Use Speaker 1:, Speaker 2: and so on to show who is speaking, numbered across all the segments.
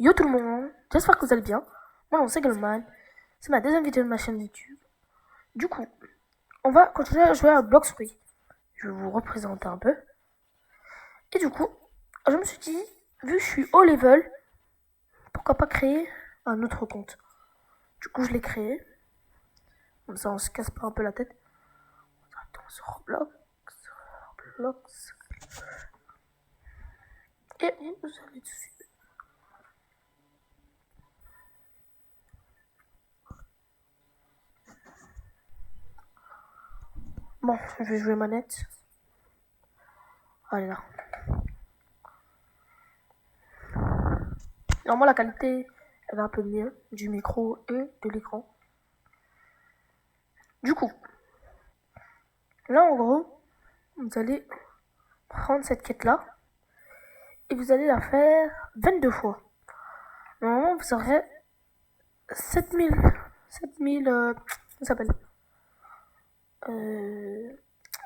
Speaker 1: Yo tout le monde, j'espère que vous allez bien. Mon nom c'est Goldman, c'est ma deuxième vidéo de ma chaîne YouTube. Du coup, on va continuer à jouer à Blox Fruit. Je vais vous représenter un peu. Et du coup, je me suis dit, vu que je suis haut level, pourquoi pas créer un autre compte. Du coup, je l'ai créé. Comme ça, on se casse pas un peu la tête. Attends, sur Roblox. Et vous allez dessus. Bon, je vais jouer manette. Allez là. Normalement, la qualité, elle est un peu mieux du micro et de l'écran. Du coup, là en gros, vous allez prendre cette quête-là et vous allez la faire 22 fois. Normalement, vous aurez 7000, ça s'appelle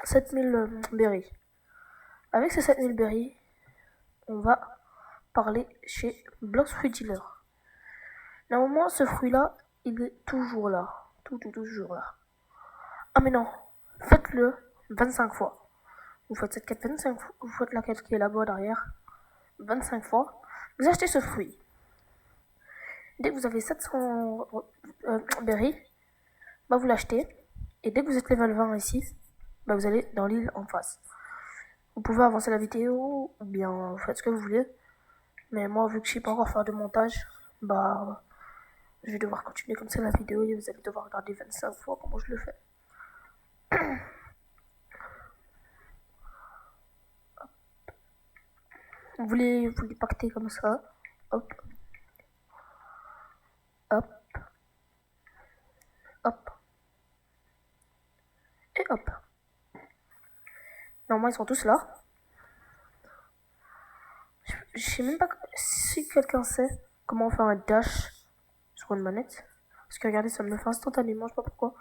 Speaker 1: 7000 berries. Avec ces 7000 berries, on va parler chez Blox Fruit Dealer. Normalement, ce fruit-là, il est toujours là. Toujours là. Ah mais non, faites-le 25 fois. Vous faites cette quête 25 fois, vous faites la quête qui est là-bas derrière 25 fois. Vous achetez ce fruit. Dès que vous avez 700 berries, bah vous l'achetez. Et dès que vous êtes level 20 ici, bah vous allez dans l'île en face. Vous pouvez avancer la vidéo ou bien vous faites ce que vous voulez. Mais moi, vu que je sais pas encore faire de montage, bah je vais devoir continuer comme ça la vidéo et vous allez devoir regarder 25 fois comment je le fais. Vous les pacter comme ça. Hop, hop, hop. Et hop. Normalement, ils sont tous là. Je sais même pas si quelqu'un sait comment faire un dash sur une manette. Parce que regardez, ça me le fait instantanément, je sais pas pourquoi.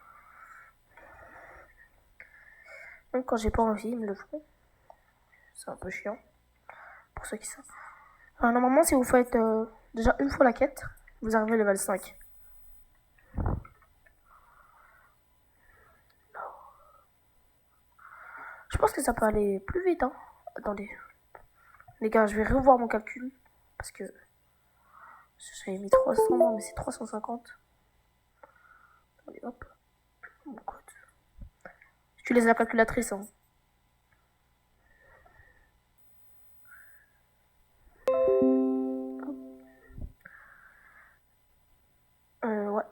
Speaker 1: Même quand j'ai pas envie, ils me le font. C'est un peu chiant. Pour ceux qui savent. Alors, normalement, si vous faites déjà une fois la quête, vous arrivez au level 5. Je pense que ça peut aller plus vite, hein. Attendez. Les gars, je vais revoir mon calcul. Parce que j'avais mis 300, non, mais c'est 350. Attendez, hop. Mon code. J'utilise la calculatrice, hein. Ouais.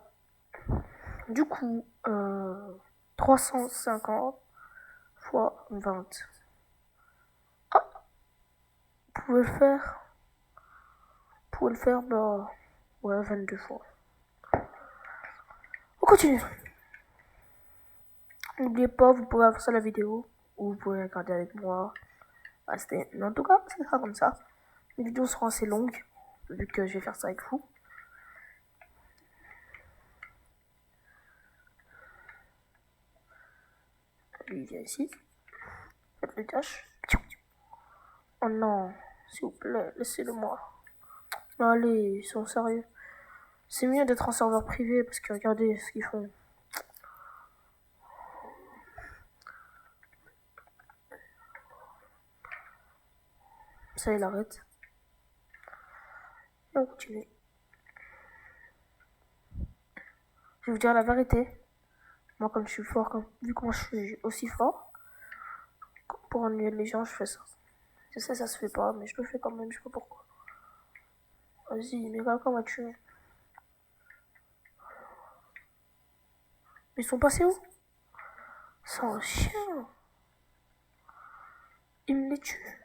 Speaker 1: Du coup, 350 fois 20. Ah, vous pouvez le faire. Vous pouvez le faire, bah, ouais, 22 fois. On continue. N'oubliez pas, vous pouvez avancer la vidéo ou vous pouvez regarder avec moi. Mais en tout cas, c'est ça comme ça. Les vidéos seront assez longues vu que je vais faire ça avec vous. Lui, il vient ici. Faites le dash. Oh non, s'il vous plaît, laissez-le moi. Allez, ils sont sérieux. C'est mieux d'être en serveur privé parce que regardez ce qu'ils font. Ça, il arrête. Et on continue. Je vais vous dire la vérité. Moi, comme je suis fort, vu comment je suis aussi fort, pour ennuyer les gens, je fais ça. Je sais, ça se fait pas, mais je le fais quand même, je sais pas pourquoi. Vas-y, mais regarde comment tu. Ils sont passés où? C'est un chien. Il me les tue.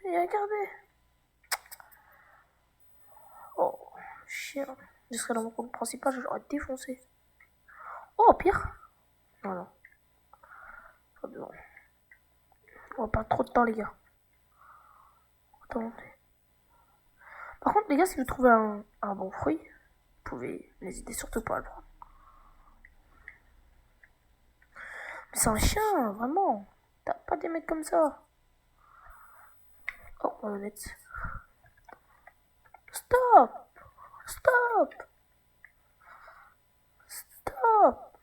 Speaker 1: Mais regardez. Oh, chien. Je serais dans mon compte principal, je l'aurais défoncé. Oh, pire. Voilà. Bon. On va perdre trop de temps, les gars. Attendez. Par contre, les gars, si vous trouvez un bon fruit, vous pouvez, n'hésitez surtout pas à le prendre. Mais c'est un chien, vraiment. T'as pas des mecs comme ça. Oh, on va le mettre. Stop! Stop! Stop!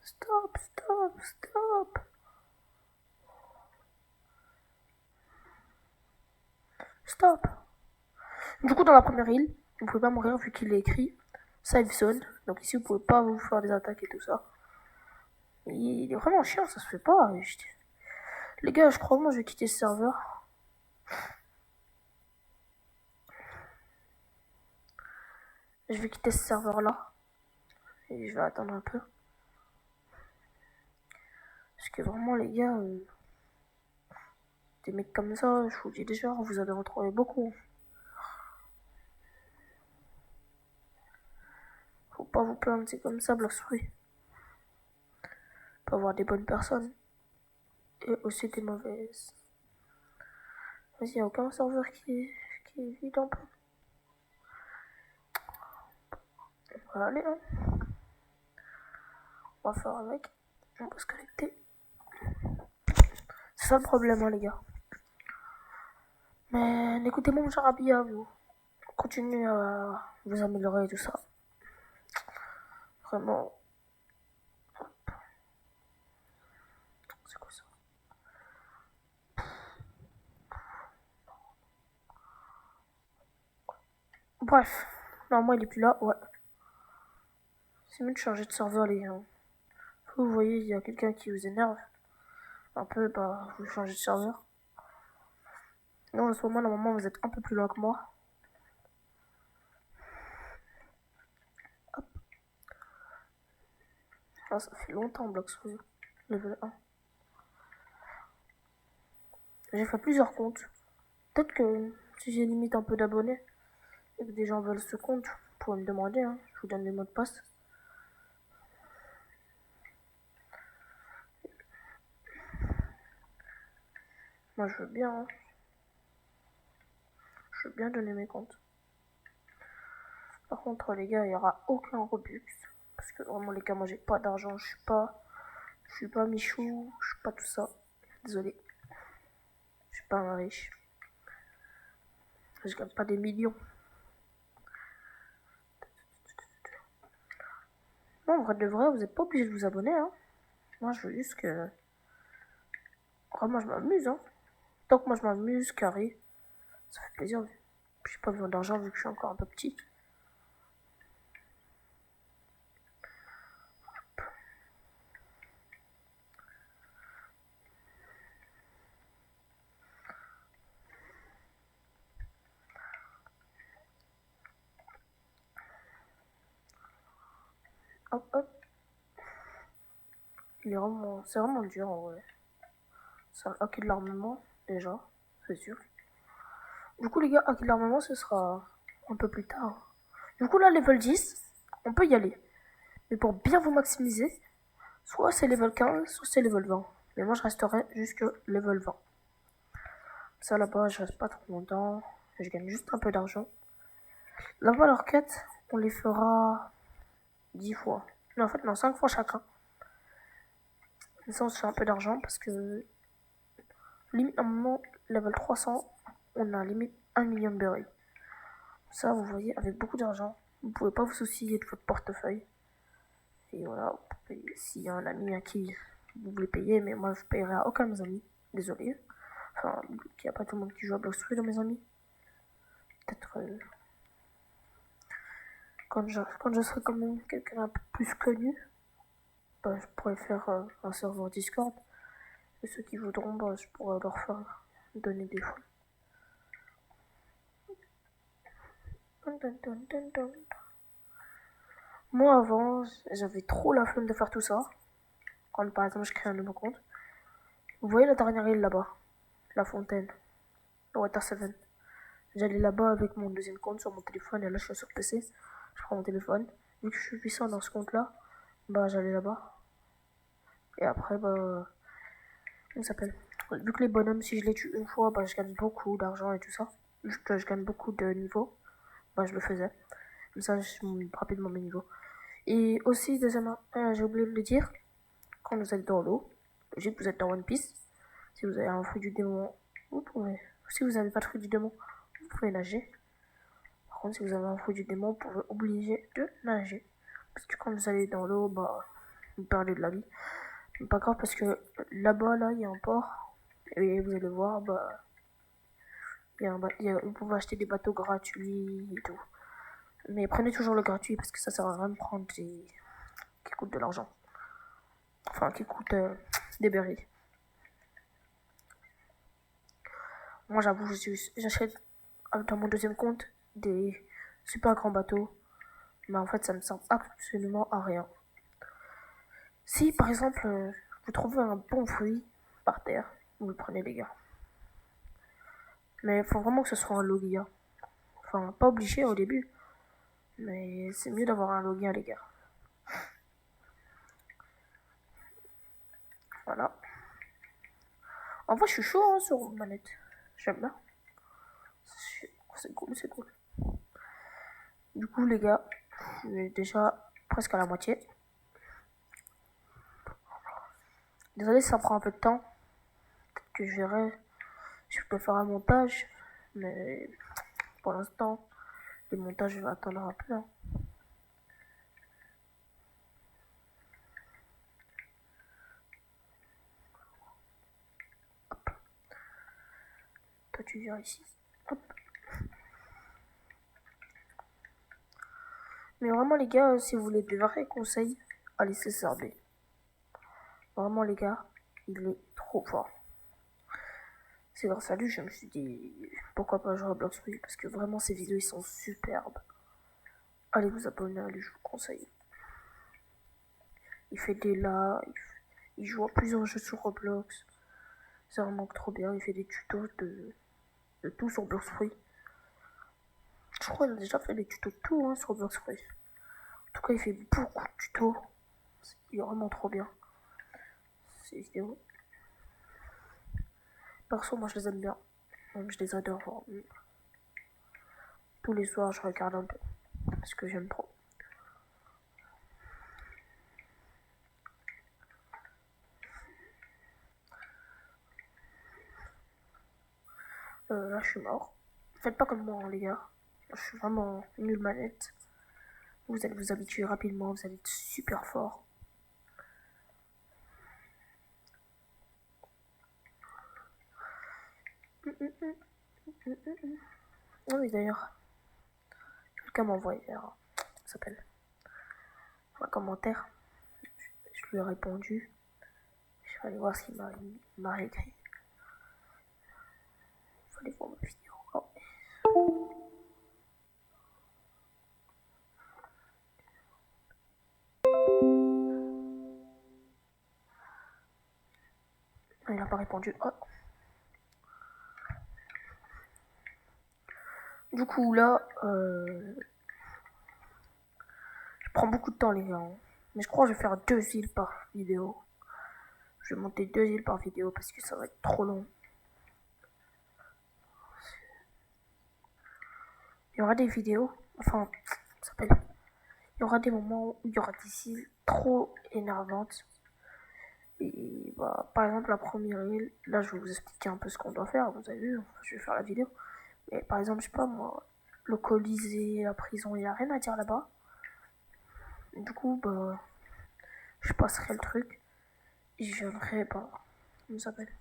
Speaker 1: Stop, stop, stop! Stop! Du coup, dans la première île, vous pouvez pas mourir vu qu'il est écrit Safe Zone. Donc ici, vous pouvez pas vous faire des attaques et tout ça. Il est vraiment chiant, ça se fait pas. Les gars, je crois que moi je vais quitter ce serveur. Je vais quitter ce serveur là. Et je vais attendre un peu. Parce que vraiment, les gars, des mecs comme ça, je vous le dis déjà, vous allez en trouver beaucoup. Faut pas vous plaindre, c'est comme ça, Bloxfruit. Faut avoir des bonnes personnes. Et aussi des mauvaises. Vas-y, y a aucun serveur qui est vide un peu. On va aller, hein. On va faire avec. On va se connecter. C'est ça le problème, hein, les gars. Mais écoutez-moi, mon cher Abia, vous continuez à vous améliorer et tout ça. Vraiment. C'est quoi ça? Bref. Normalement, il est plus là. Ouais. C'est mieux de changer de serveur, les gars. Vous voyez, il y a quelqu'un qui vous énerve. Un peu, bah, vous changez de serveur. Non, en ce moment, normalement, vous êtes un peu plus loin que moi. Hop. Ah, ça fait longtemps, Bloxfruit. Level 1. J'ai fait plusieurs comptes. Peut-être que si j'ai limite un peu d'abonnés et que des gens veulent ce compte, vous pouvez me demander, hein. Je vous donne les mots de passe. Moi, je veux bien, hein. Je veux bien donner mes comptes. Par contre, les gars, il n'y aura aucun Robux. Parce que vraiment, les gars, moi, j'ai pas d'argent. Je suis pas Michou. Je suis pas tout ça. Désolé. Je suis pas un riche. Je gagne pas des millions. Non, en vrai de vrai, vous n'êtes pas obligé de vous abonner, hein. Moi, je veux juste que. Vraiment, je m'amuse, hein. Tant que moi, je m'amuse, carré, ça fait plaisir. J'ai pas besoin d'argent vu que je suis encore un peu petit. Hop, hop. C'est vraiment dur, en vrai. Ça hacker de l'armement, déjà, c'est sûr. Du coup, les gars, hacker de l'armement, ce sera un peu plus tard. Du coup, là, level 10, on peut y aller. Mais pour bien vous maximiser, soit c'est level 15, soit c'est level 20. Mais moi, je resterai jusque level 20. Ça, là-bas, je reste pas trop longtemps. Je gagne juste un peu d'argent. Là-bas, leurs quêtes, on les fera 10 fois. Non, en fait, non, 5 fois chacun. Mais ça, on se fait un peu d'argent parce que, limite, à un moment, level 300, on a limite 1 million de berries. Ça, vous voyez, avec beaucoup d'argent, vous pouvez pas vous soucier de votre portefeuille. Et voilà, s'il y a un ami à qui vous voulez payer, mais moi je paierai à aucun de mes amis. Désolé. Enfin, il n'y a pas tout le monde qui joue à Bloxfruit dans mes amis. Peut-être quand je serai quand même quelqu'un un peu plus connu, bah, je pourrais faire un serveur Discord. Et ceux qui voudront, bah, je pourrais leur faire donner des fonds. Moi avant, j'avais trop la flemme de faire tout ça. Quand par exemple je crée un nouveau compte. Vous voyez la dernière île là-bas, la fontaine, le Water 7. J'allais là-bas avec mon deuxième compte sur mon téléphone et là je suis sur PC. Je prends mon téléphone. Vu que je suis puissant dans ce compte-là, bah j'allais là-bas. Et après, bah. Comment ça s'appelle? Vu que les bonhommes, si je les tue une fois, bah je gagne beaucoup d'argent et tout ça. Vu que je gagne beaucoup de niveaux, bah je le faisais. Comme ça, je monte rapidement mes niveaux. Et aussi, deuxièmement, j'ai oublié de le dire, quand vous êtes dans l'eau, logique, vous êtes dans One Piece. Si vous avez un fruit du démon, vous pouvez. Si vous n'avez pas de fruit du démon, vous pouvez nager. Par contre, si vous avez un fruit du démon, vous pouvez obliger de nager. Parce que quand vous allez dans l'eau, bah, vous perdez de la vie. Mais pas grave, parce que là-bas, là, il y a un port. Et vous allez voir, bah, vous pouvez acheter des bateaux gratuits et tout. Mais prenez toujours le gratuit, parce que ça sert à rien de prendre qui coûtent de l'argent. Enfin, qui coûtent des berries. Moi, j'avoue, j'achète dans mon deuxième compte des super grands bateaux. Mais en fait, ça ne sert absolument à rien. Si, par exemple, vous trouvez un bon fruit par terre, vous le prenez, les gars. Mais il faut vraiment que ce soit un logia. Enfin, pas obligé au début. Mais c'est mieux d'avoir un logia, les gars. Voilà. En vrai, je suis chaud hein, sur manette. J'aime bien. C'est cool, c'est cool. Du coup, les gars, je suis déjà presque à la moitié. Désolé si ça prend un peu de temps. Peut-être que je verrai. Je peux faire un montage. Mais pour l'instant, les montages, je vais attendre un peu. Hein. Toi, tu viens ici. Hop. Mais vraiment, les gars, si vous voulez des vrais conseils, allez CSRB. Vraiment, les gars, il est trop fort. C'est grâce à lui, je me suis dit, pourquoi pas jouer à Bloxfree, parce que vraiment, ses vidéos, ils sont superbes. Allez vous abonner à lui, je vous conseille. Il fait des lives, il joue à plusieurs jeux sur Roblox. C'est vraiment trop bien, il fait des tutos de tout sur Bloxfree. Je crois qu'il a déjà fait des tutos de tout hein, sur Bloxfree. En tout cas, il fait beaucoup de tutos. Il est vraiment trop bien. Ces vidéos. Perso, moi, je les aime bien. Je les adore. Tous les soirs, je regarde un peu. Parce que j'aime trop. Là, je suis mort. Faites pas comme moi, hein, les gars. Je suis vraiment nul manette. Vous allez vous habituer rapidement, vous allez être super fort. Ah oui, d'ailleurs, quelqu'un m'a envoyé s'appelle un commentaire. Je lui ai répondu. Je vais aller voir ce qu'il m'a écrit. Il faut aller voir ma vidéo. Oh. Il n'a pas répondu. Oh. Du coup, là, je prends beaucoup de temps, les gars. Mais je crois que je vais faire 2 îles par vidéo. Je vais monter 2 îles par vidéo parce que ça va être trop long. Il y aura des vidéos, enfin, ça s'appelle. Il y aura des moments où il y aura des îles trop énervantes. Et bah, par exemple, la première île, là je vais vous expliquer un peu ce qu'on doit faire. Vous avez vu, je vais faire la vidéo. Mais par exemple, je sais pas moi, le Colisée, la prison, il n'y a rien à dire là-bas. Du coup, bah, je passerai le truc. Et je viendrai, bah, comment ça s'appelle.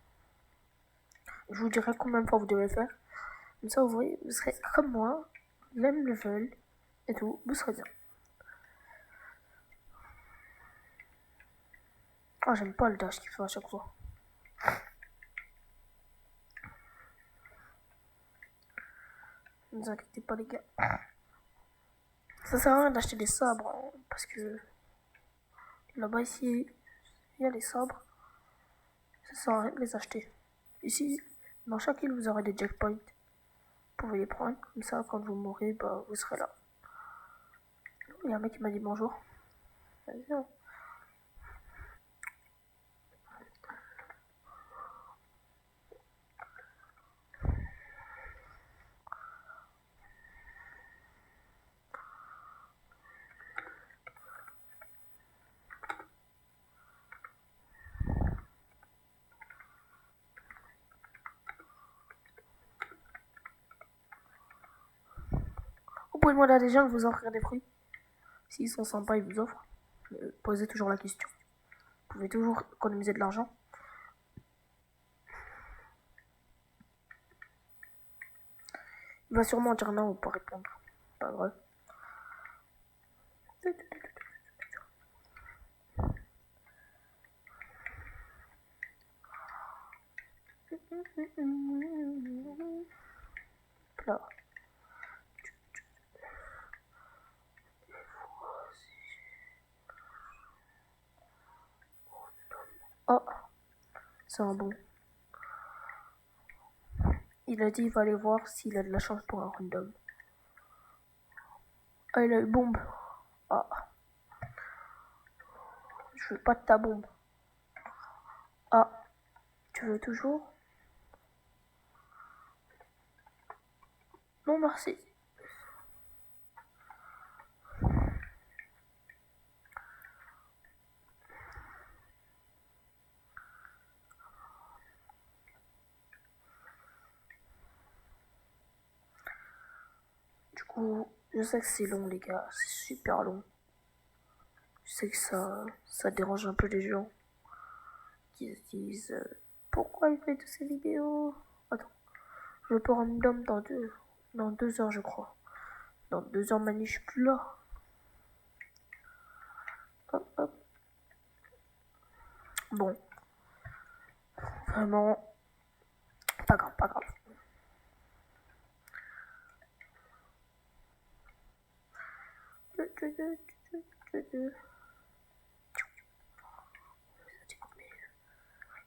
Speaker 1: Je vous dirai combien de fois vous devez le faire. Comme ça, vous voyez, vous serez comme moi, même level et tout, vous serez bien. Ah, j'aime pas le dash qu'il fait à chaque fois. Ne vous inquiétez pas, les gars. Ça sert à rien d'acheter des sabres, hein, parce que là-bas, ici, il y a les sabres. Ça sert à rien de les acheter. Ici, dans chaque île, vous aurez des checkpoints. Vous pouvez les prendre, comme ça, quand vous mourrez, bah, vous serez là. Il y a un mec qui m'a dit bonjour. Vas-y, hein. pouvez demander à des gens de vous offrir des fruits. S'ils sont sympas, ils vous offrent. Posez toujours la question. Vous pouvez toujours économiser de l'argent. Il va sûrement dire non ou pas répondre. Pas grave. Là. Oh, c'est un bon. Il a dit il va aller voir s'il a de la chance pour un random. Ah, il a eu bombe. Ah. Je veux pas de ta bombe. Ah. Tu veux toujours? Non, merci. Du coup, je sais que c'est long, les gars. C'est super long. Je sais que ça dérange un peu les gens qui se disent pourquoi il fait toutes ces vidéos? Attends, je peux random dans 2 heures, je crois. Dans 2 heures, Manu, je suis plus là. Hop, hop. Bon, vraiment, pas grave, pas grave.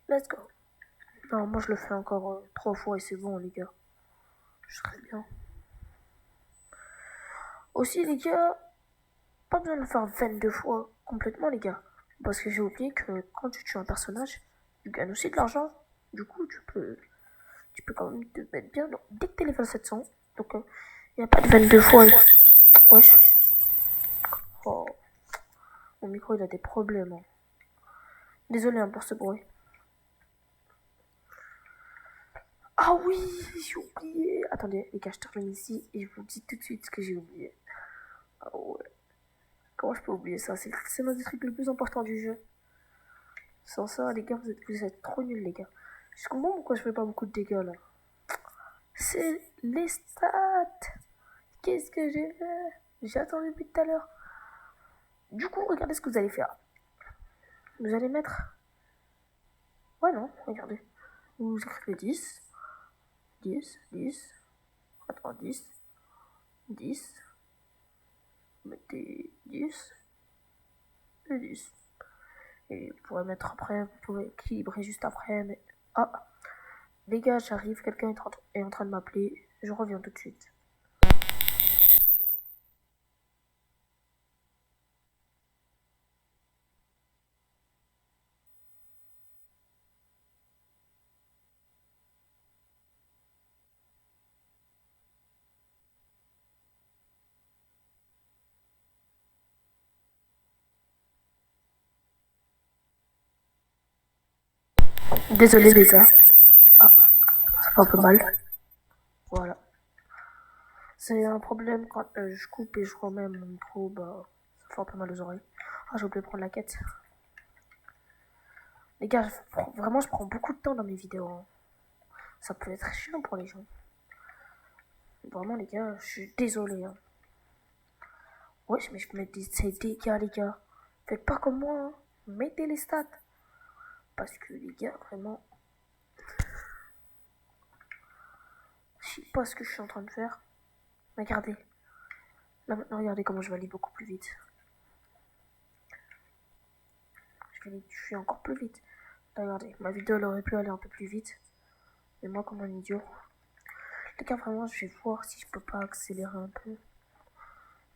Speaker 1: Let's go. Non, moi je le fais encore 3 fois et c'est bon, les gars. Je serai bien. Aussi, les gars, pas besoin de le faire 22 fois complètement, les gars. Parce que j'ai oublié que quand tu tues un personnage, tu gagnes aussi de l'argent. Du coup, tu peux quand même te mettre bien. Donc, dès que t'es level 700, donc il n'y a pas de 22 fois. Wesh. Oh, mon micro il a des problèmes. Hein. Désolé hein, pour ce bruit. Ah oui, j'ai oublié. Attendez, les gars, je termine ici et je vous dis tout de suite ce que j'ai oublié. Ah ouais. Comment je peux oublier ça? C'est l'un des trucs le plus important du jeu. Sans ça, les gars, vous êtes trop nuls, les gars. Je comprends pourquoi je fais pas beaucoup de dégâts là. C'est les stats. Qu'est-ce que j'ai fait? J'ai attendu depuis tout à l'heure. Du coup, regardez ce que vous allez faire. Vous allez mettre... Ouais, non, regardez. Vous écrivez 10. 10, 10. Attends, 10. 10. Vous mettez 10. Et 10. Et vous pourrez mettre après, vous pouvez équilibrer juste après, mais... Ah, les gars, j'arrive, quelqu'un est en train de m'appeler. Je reviens tout de suite. Désolé les gars. Ah, ça fait un peu mal. Voilà. C'est un problème quand je coupe et je remets mon micro, bah, ça fait un peu mal aux oreilles. Ah, j'ai oublié de prendre la quête. Les gars, vraiment, je prends beaucoup de temps dans mes vidéos. Hein. Ça peut être chiant pour les gens. Vraiment, les gars, je suis désolé. Hein. Wesh, mais je mets ces dégâts, les gars. Faites pas comme moi. Hein. Mettez les stats. Parce que, les gars, vraiment, je sais pas ce que je suis en train de faire. Regardez. Là, maintenant, regardez comment je vais aller beaucoup plus vite. Je suis encore plus vite. Regardez, ma vidéo elle aurait pu aller un peu plus vite. Mais moi, comme un idiot. Les gars, vraiment, je vais voir si je peux pas accélérer un peu.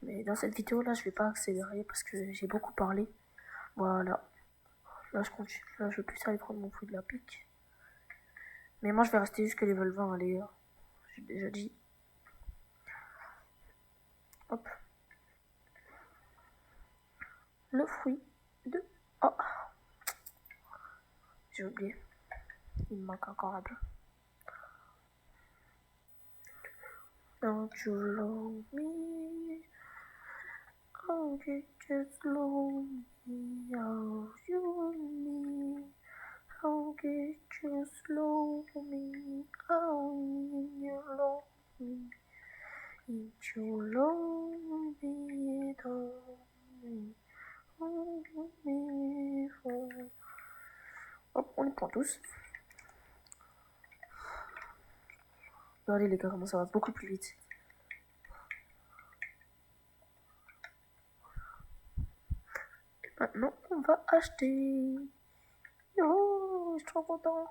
Speaker 1: Mais dans cette vidéo là, je vais pas accélérer parce que j'ai beaucoup parlé. Voilà. Là, je continue. Là, je vais plus aller prendre mon fruit de la pique. Mais moi, je vais rester jusqu'à level 20, allez. J'ai déjà dit. Hop. Le fruit de... Oh. J'ai oublié. Il me manque encore un peu. Don't you love me? Oh, you just love me. Oh, you and me. How get you slow me? Oh, you love me. You love me, don't me for. Hop, on les prend tous. Regardez les gars, comment ça va beaucoup plus vite. Et maintenant, on va acheter. Oh, je suis trop content.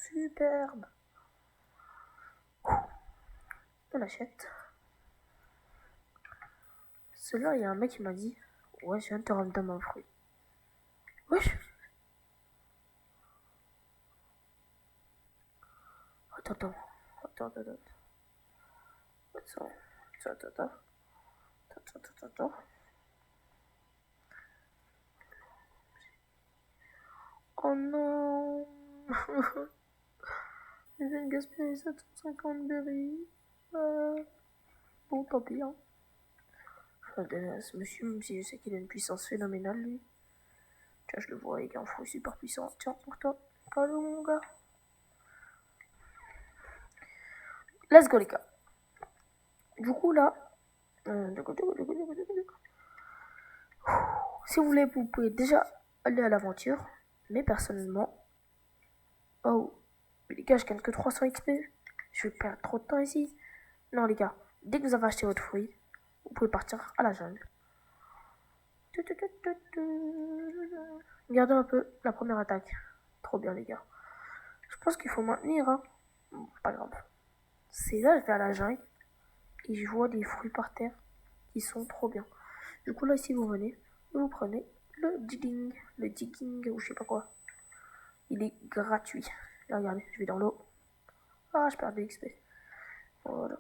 Speaker 1: Superbe. On achète. Celui-là, il y a un mec qui m'a dit, ouais, je viens de te rendre un fruit. Wesh. Attends. Oh non. Je viens de gaspiller 750 berries. Bon, tant pis. Hein. Ce monsieur, même si je sais qu'il a une puissance phénoménale, lui. Tiens, je le vois avec un fruit super puissant. Tiens, pour toi. Cadeau, mon gars. Let's go, les gars. Du coup, là. Si vous voulez, vous pouvez déjà aller à l'aventure. Mais personnellement. Oh. Mais les gars, je gagne que 300 XP. Je vais perdre trop de temps ici. Non, les gars. Dès que vous avez acheté votre fruit, vous pouvez partir à la jungle. Regardez un peu la première attaque. Trop bien, les gars. Je pense qu'il faut maintenir. Hein. Bon, pas grave. C'est là, je vais à la jungle. Et je vois des fruits par terre qui sont trop bien. Du coup, là, ici, vous venez. Et vous prenez le digging. Le digging, ou je sais pas quoi. Il est gratuit. Là, regardez, je vais dans l'eau. Ah, je perds des XP. Voilà.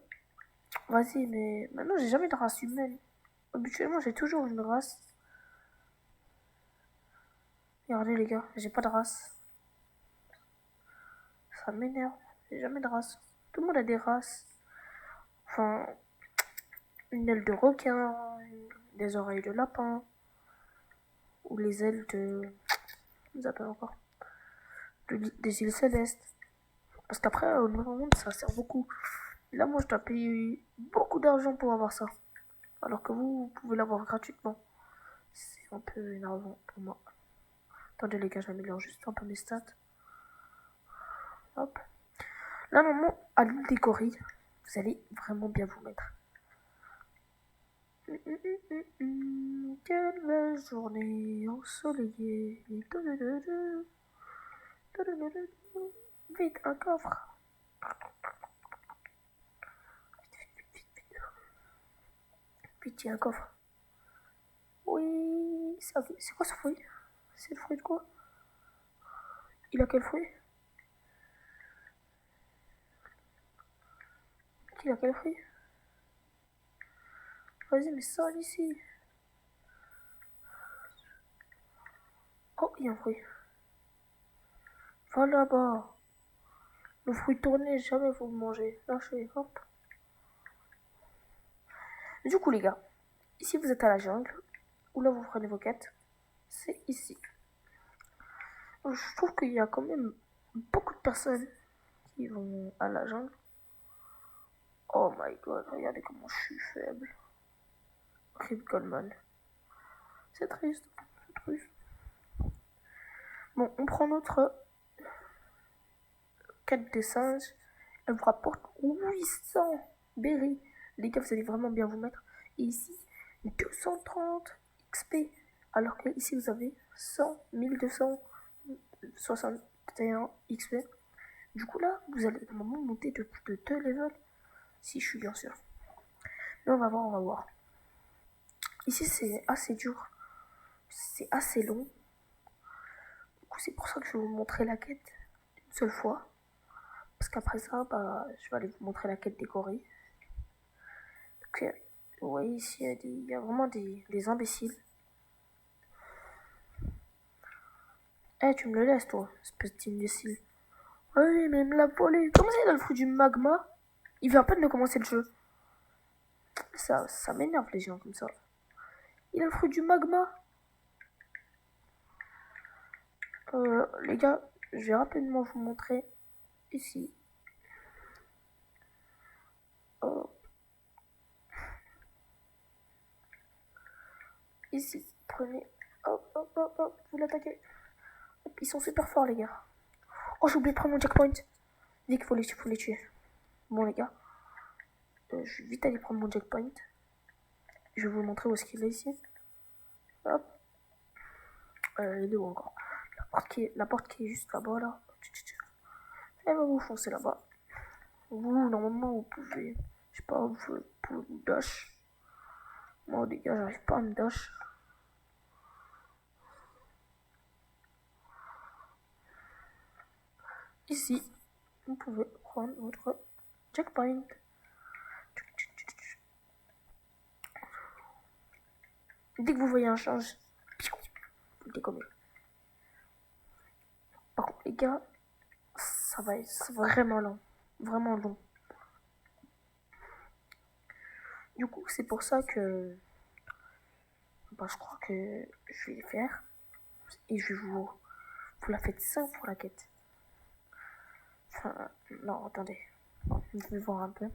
Speaker 1: Vas-y, mais maintenant, j'ai jamais de race humaine. Habituellement, j'ai toujours une race. Regardez, les gars, j'ai pas de race. Ça m'énerve. J'ai jamais de race. Tout le monde a des races. Enfin, une aile de requin, des oreilles de lapin, ou les ailes de. Comment ça s'appelle encore des îles célestes. Parce qu'après, au nouveau monde, ça sert beaucoup. Là, moi, je dois payer beaucoup d'argent pour avoir ça. Alors que vous pouvez l'avoir gratuitement. C'est un peu énervant pour moi. Attendez, les gars, j'améliore juste un peu mes stats. Hop. Là, normalement, à l'île des gorilles, vous allez vraiment bien vous mettre. Quelle belle journée ensoleillée. Vite, un coffre. Vite, il y a un coffre. Oui, c'est quoi ce fruit? C'est le fruit de quoi? Il a quel fruit? Il a quel fruit? Vas-y, mais sors d'ici. Oh, il y a un fruit. Va là-bas. Le fruit tourné, jamais vous le mangez. Lâchez, hop. Du coup, les gars, ici vous êtes à la jungle, où là vous prenez vos quêtes. C'est ici. Je trouve qu'il y a quand même beaucoup de personnes qui vont à la jungle. Oh my god, regardez comment je suis faible. Rip Goldman. C'est triste. Bon, on prend notre quête des singes. Elle vous rapporte 800 berries. Les gars, vous allez vraiment bien vous mettre. Et ici, 230 XP. Alors que ici, vous avez 100, 1261 XP. Du coup, là, vous allez normalement monter de 2 levels. Si je suis bien sûr. Mais on va voir. Ici, c'est assez dur. C'est assez long. Du coup, c'est pour ça que je vais vous montrer la quête une seule fois. Parce qu'après ça, je vais aller vous montrer la quête des gorilles. Donc, vous voyez ici, il y a vraiment des imbéciles. Tu me le laisses, toi, espèce d'imbécile. Ah oui, mais il me l'a volé. Comment ça, il a le fruit du magma? Il vient à peine de commencer le jeu. Ça m'énerve les gens comme ça. Il a le fruit du magma. Les gars, je vais rapidement vous montrer ici. Oh, ici, prenez. Hop, hop, hop, hop, vous l'attaquez. Ils sont super forts, les gars. Oh, j'ai oublié de prendre mon checkpoint. Dit qu'il faut les tuer. Bon, les gars, je vais vite aller prendre mon checkpoint. Je vais vous montrer où est-ce qu'il est ici. Hop. Il est où encore? La porte qui est juste là-bas, là. Elle va vous foncer là-bas. Vous, normalement, vous pouvez. Je sais pas, vous pouvez vous dash. Moi, les gars, j'arrive pas à me dash. Ici, vous pouvez prendre votre checkpoint. Dès que vous voyez un charge, vous le décommez. Par contre, les gars, ça va être vraiment long. Vraiment long. Du coup, c'est pour ça que je crois que je vais les faire. Et je vais vous la faites ça pour la quête. Enfin, non, attendez. Je vais voir un peu.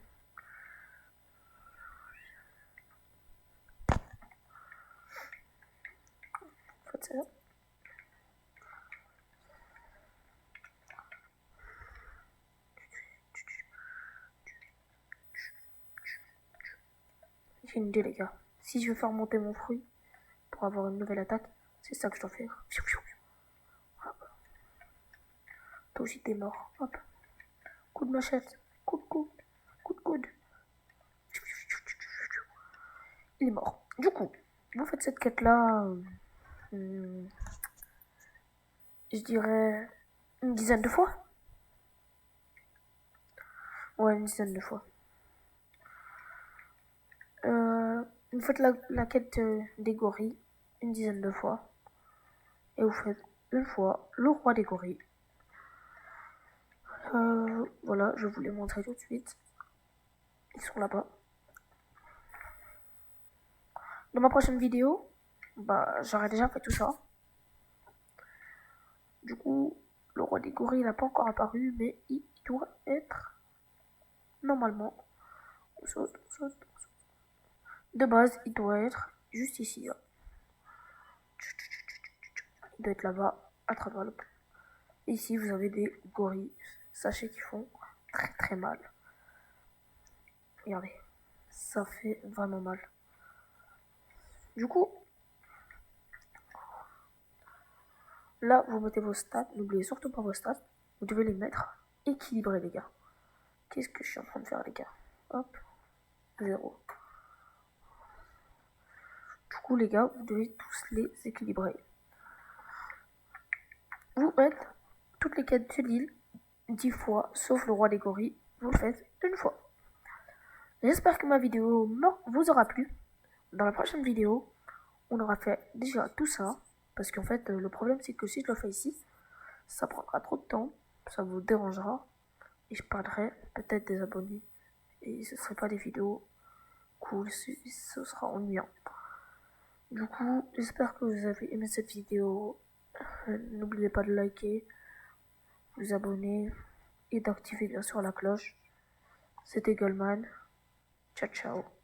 Speaker 1: Faites ça. J'ai une idée, les gars. Si je veux faire monter mon fruit pour avoir une nouvelle attaque, c'est ça que je dois faire. Hop. Toi aussi, t'es mort. Hop. Coup de machette. Coup de coude. Coup de coude. Il est mort. Du coup, vous faites cette quête-là, je dirais une dizaine de fois. Ouais, une dizaine de fois. Vous faites la quête des gorilles une dizaine de fois. Et vous faites une fois le roi des gorilles. Voilà, je vous les montrer tout de suite. Ils sont là-bas. Dans ma prochaine vidéo, j'aurai déjà fait tout ça. Du coup, le roi des gorilles n'a pas encore apparu, mais il doit être normalement. On saute, on saute, on saute. De base, il doit être juste ici. Là. Il doit être là-bas, à travers le pont. Ici, vous avez des gorilles. Sachez qu'ils font très très mal. Regardez, ça fait vraiment mal. Du coup, là, vous mettez vos stats. N'oubliez surtout pas vos stats. Vous devez les mettre équilibrés, les gars. Qu'est-ce que je suis en train de faire, les gars? Hop, 0. Du coup, les gars, vous devez tous les équilibrer. Vous faites toutes les quêtes de l'île 10 fois, sauf le roi des gorilles. Vous le faites une fois. J'espère que ma vidéo vous aura plu. Dans la prochaine vidéo, on aura fait déjà tout ça. Parce qu'en fait, le problème, c'est que si je le fais ici, ça prendra trop de temps. Ça vous dérangera. Et je perdrai peut-être des abonnés. Et ce ne serait pas des vidéos cool. Ce sera ennuyant. Du coup, j'espère que vous avez aimé cette vidéo. N'oubliez pas de liker, vous abonner et d'activer bien sûr la cloche. C'était Goldman. Ciao ciao.